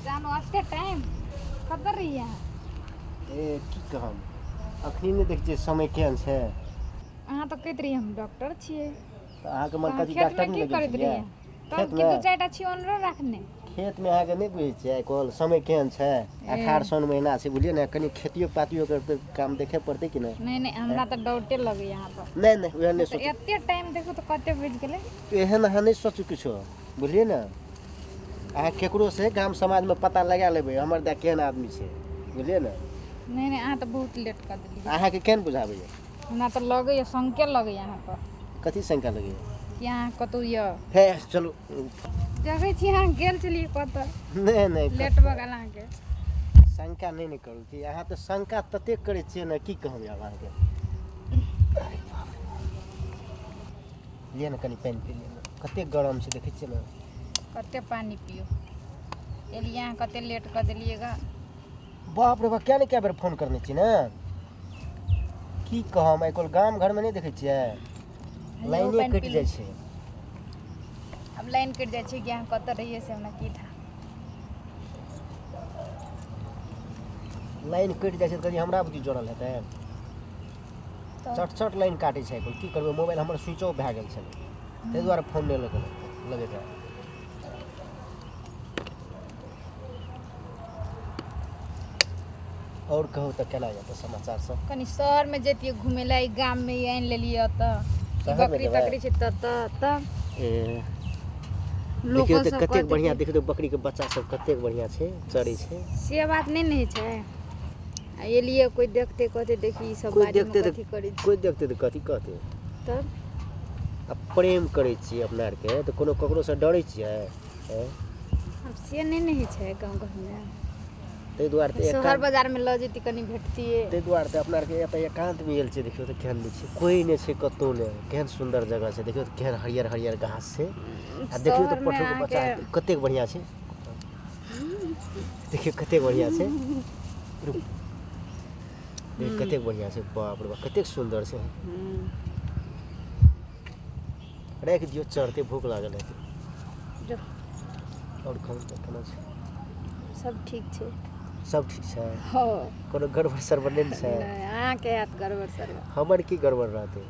जानो आते टाइम कदर रही है ए की कहम अखनी ने देख जे समय केहन छै। अहाँ तो कहते रही हम डॉक्टर छिए त अहाँ के मन कथि खेत डॉक्टर में नहीं की करत लगे रही छै। तब खेत की में दू चारटा छी ओनरो रखने खेत में अहाँ के नहीं बुझे छै कोल समय केहन छै। अखाड़ सावन महीना छै बुझलिए ना कनी खेतियो पातियो के काम देखे पड़ते कि नहीं। नहीं नहीं हमरा तो डाउटे लगे यहाँ पर नहीं नहीं वह नहीं तो सोच एते टाइम देखो तो कते बज गेले। एहन अहाँ नहीं सोचू किछो बुझलिए ना। अहाँ केकरो से गाम समाज में पता लगा लेबे हमर दा केहन आदमी छै बुझलिए ना। नहीं नहीं अहाँ तो बहुत लेट कर दिली अहाँ के केहन बुझाबे हमरा तो लगे ये संके लगे यहाँ पर कथि शंका लगे कि अहाँ कतौ ये हे चलो जगह छी अहाँ गेल चलिए कत नहीं नहीं लेट भ गेल अहाँ के शंका नहीं करू कि अहाँ तो शंका तते करे छिए ना की कहब आब अहाँ के। लिए ना कनी पानी पी लिए कते गरम छै देखे छिए ना। कते पानी पियो एलिए अहाँ कते लेट कर दिलिएगा। बाप रे बाप क्या नहीं क्या बेर फोन करने छी ना की कहम आइकल गाम घर में नहीं देखे छिए लाइने कट जाय छै। अब लाइन कट जाय छै कि अहाँ कत रहिए से हमरा की था लाइन कट जाय छै त कहीं हमरा बुद्धि जोड़ल हेतै तो चट चट लाइन काटे छै आइकल की करबे मोबाइल हमर स्विच ऑफ भए गेल छै तै दुआरे फोन नहीं लगे था। और कहू त केना जाता समाचार सब कनी शहर में जेतिए घूमे ला गाम में ही आइन लेलिए त शहर में बकरी जेबै? तकरी छै त ए लोग देखियो त सब कतेक कहते बढ़िया कि- देखियो त बकरी के बच्चा सब कतेक बढ़िया छै चरै छै। से बात नहीं नहीं छै आ एलिए कोई देखते कहते देखी ई सब कोई बाड़ी में देखते कथी करै छै कोई देखते त कथी कहते तब अब प्रेम करै छी अपना आर के त कोनो ककरो से डरै छियै हैं? अब से नहीं नहीं छै गांव घर में तै दुआरे त शहर एकांत बाजार में ल जेती कनी भेटतिए तै दुआरे त अपना आर के एत एकांत में गेल छै देखियो त केहन छै कोई नहीं छै कतौ ने केहन सुंदर जगह छै देखियो त केहन हरियर हरियर घास छै आ देखियो त शहर में पठो के बच्चा आके- कतेक बढ़िया छै देखियो कतेक बढ़िया छै रुक देख कतेक बढ़िया छै बाप रे बाप कतेक सुंदर छै राख दियो चढ़ते भूख लागल है जो और खाऊ त केना छै सब ठीक छै सब ठीक छै हो कोनो गड़बड़ सरबड़ नहीं न छै नहीं अहाँ के हाथ गड़बड़ सरबड़ हमर की गड़बड़ रहते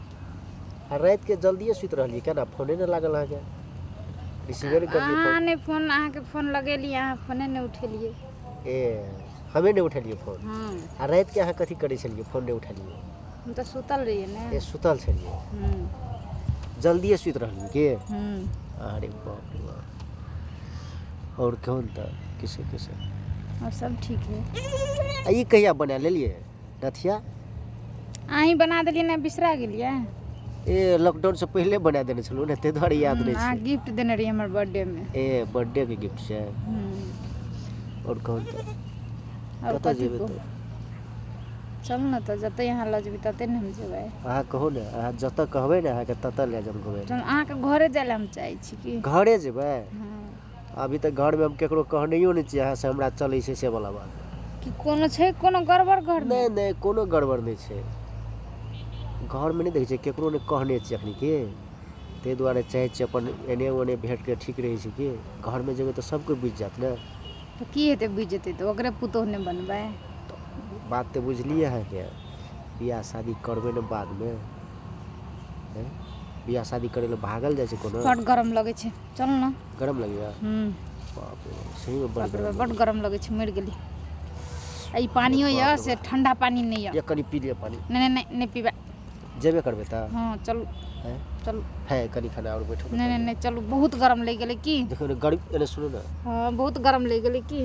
आ रात के जल्दिए सुत रहलिए केना फोने न लागल अहाँ के रिसीवर कर अहाँ लिए ने फोन अहाँ के फोन लगेलिए अहाँ फोने नहीं उठेलिए ए हमें नहीं उठेलिए फोन हाँ आ रात के अहाँ कथी करे छलिए फोन नहीं उठेलिए हम तो सुतल रहिए ना ए सुतल छलिए जल्दिए सुत रहलिए के अरे बाप रे बाप और कौन था किसे किसे और सब ठीक है आ ई कहिया बना लेलिए नथिया अहीं बना देलिए ना बिसरा गेलिए ए लॉकडाउन से पहले बना देने छलू ने ते द्वारे याद नहीं अहाँ छै गिफ्ट देने रहिए हमर बर्थडे में ए बर्थडे के गिफ्ट छै और कौन था और कतऽ कथी जेबै को तऽ चल ना तो जते यहाँ ल जेबै तते ने हम जेबै अहाँ कहू ने अहाँ जतऽ कहबै ने अहाँके ततऽ ले जाम घुमै चल अहाँ के घरे जाय ला हम चाहै छी की घरे जेबै हाँ अभी तक घर में हम केकरो कहनियो नहीं छियै अहाँ से हमरा चलै छै से वाला बात कि कोनो छै कोनो गड़बड़ घर में नहीं नहीं कोनो गड़बड़ नहीं छै घर में नहीं देखै छियै केकरो ने कहने छियै अखनी के ताहि दुआरे चाहै छियै अपन एने ओने भेंट के ठीक रहै छै कि घर में जेबै तऽ सबके बुझि जायत ने तो की हेतै बुझि जेतै तो ओकरे पुतोह ने बनबै बात तऽ बुझलियै अहाँके बियाह शादी करबै ने बाद में हैं? बियाह शादी करे ले भागल जाइ छै कोनो बड गरम लगै छै चल ना गरम लगैया बाप रे बाप, सही में बड़ बाप रे गरम बाप, बड गरम लगै छै मरि गेली ई पानियो ये से ठंडा पानी नहीं है। ये कनी पी लिए पानी। नहीं पीबा। जेबे करबे त। हां चलू हैं चलू है कनी खाना और बैठो। नहीं चलू बहुत गरम लग गेले की। देखो ने गर्मी एने सुनो ना। हां बहुत गरम लग गेले की।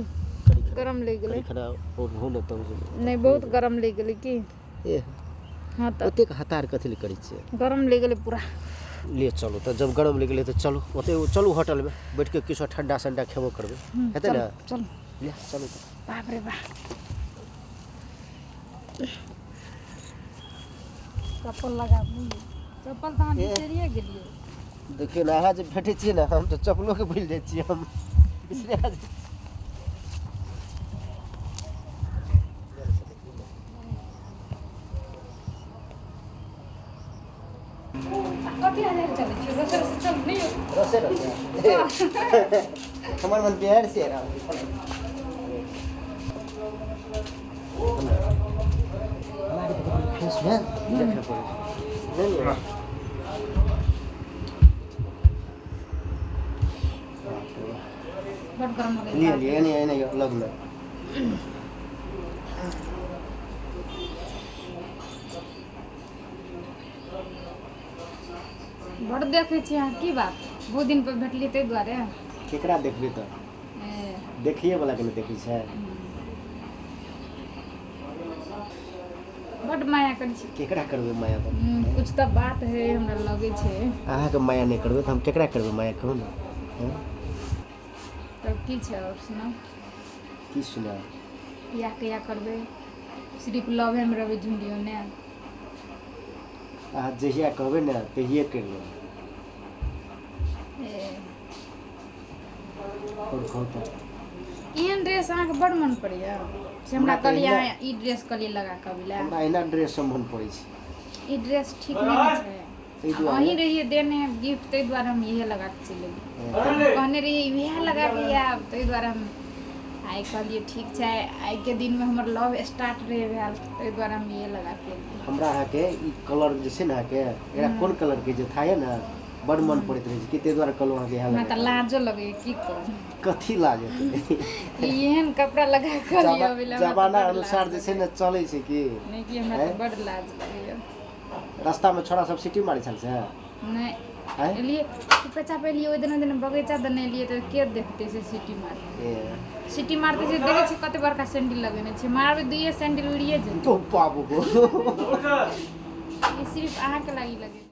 गरम लग गेले खाना और हो न त नहीं बहुत गरम लग गेले की। ए हां त ओते हतार कथि ले करै छै। गरम लग गेले पूरा। ले चलो तो जब गरम लग गेले तो चलो ओते चलू होटल में बैठ के किछो ठंडा संडा खेबो करबे हेतै ना। चल ले चलो बाप रे बाप चप्पल लगा चप्पल तो हम बिसरिए गेलिए। देखियो ना अहाँ जे भेटै छी ना हम तो चप्पलो के भूल जाइ छी हम बिसरा कथि आ जाए चल छी रसर से चल नहीं रसे हमर मन बिहार से रहा हमारे फेस में देखना पड़ेगा बड़ गरम हो लिए लिए नहीं अलग में बड़ देखे छी अहाँ की बात बहुत दिन पर भेटली तै दुआरे। केकरा देखबे त देखिए वाला के देखै छै। बड़ माया करै छी। केकरा करबे माया त कुछ त बात है हमरा लगे छै। अहाँ के माया नहीं करबे त हम केकरा करबे माया कहू ना। हैं तब की छै और सुना की सुना या करबे सिर्फ लव में रहबे झुंडियो ने। अहाँ जहिया कहबे ना तहिए कर लेब। और कहू त एहन ड्रेस अहाँ के बड़ मन पड़ैया से हमरा कहलिए ई ड्रेस कहलिए लगा के अबिला। हमरा एना ड्रेस सब मन पड़ै छै। ई ड्रेस ठीक नहीं छै। वही रहिए देने गिफ्ट तै द्वारा हम यही लगा के चले कहने रहिए यह लगा के आब तै द्वारा हम आई कहलिए ठीक छै। आई के दिन में हमर लव स्टार्ट रहे भेल तै द्वारा हम ये लगा के हमरा अहाँ के ई कलर जे छै ना के एकरा कोन कलर के जे थाये ना बड़ मन पड़ैत रहे छै कि तै द्वारा कलर अहाँ के यहाँ हमरा लगा त लाजो लगे की कहूं कथी लाजत एहन कपड़ा लगा के कहलिए अबिला जमाना अनुसार जे छै ना चलै छै कि नहीं कि हमरा त बड़ लाज लगैया। रास्ता में छोरा सब सिटी मारै छल से नहीं हैं एलिए चुपे चापे लिए ओइ दिन बगीचा दने लिए तो के देखते से सिटी मारते सिटी मारते से देखे छै कते बड़का सैंडल लगेने छै मारबे दुइये सैंडल उड़िए जे तो बाबू ये सिर्फ अहाँ के लागी लगे।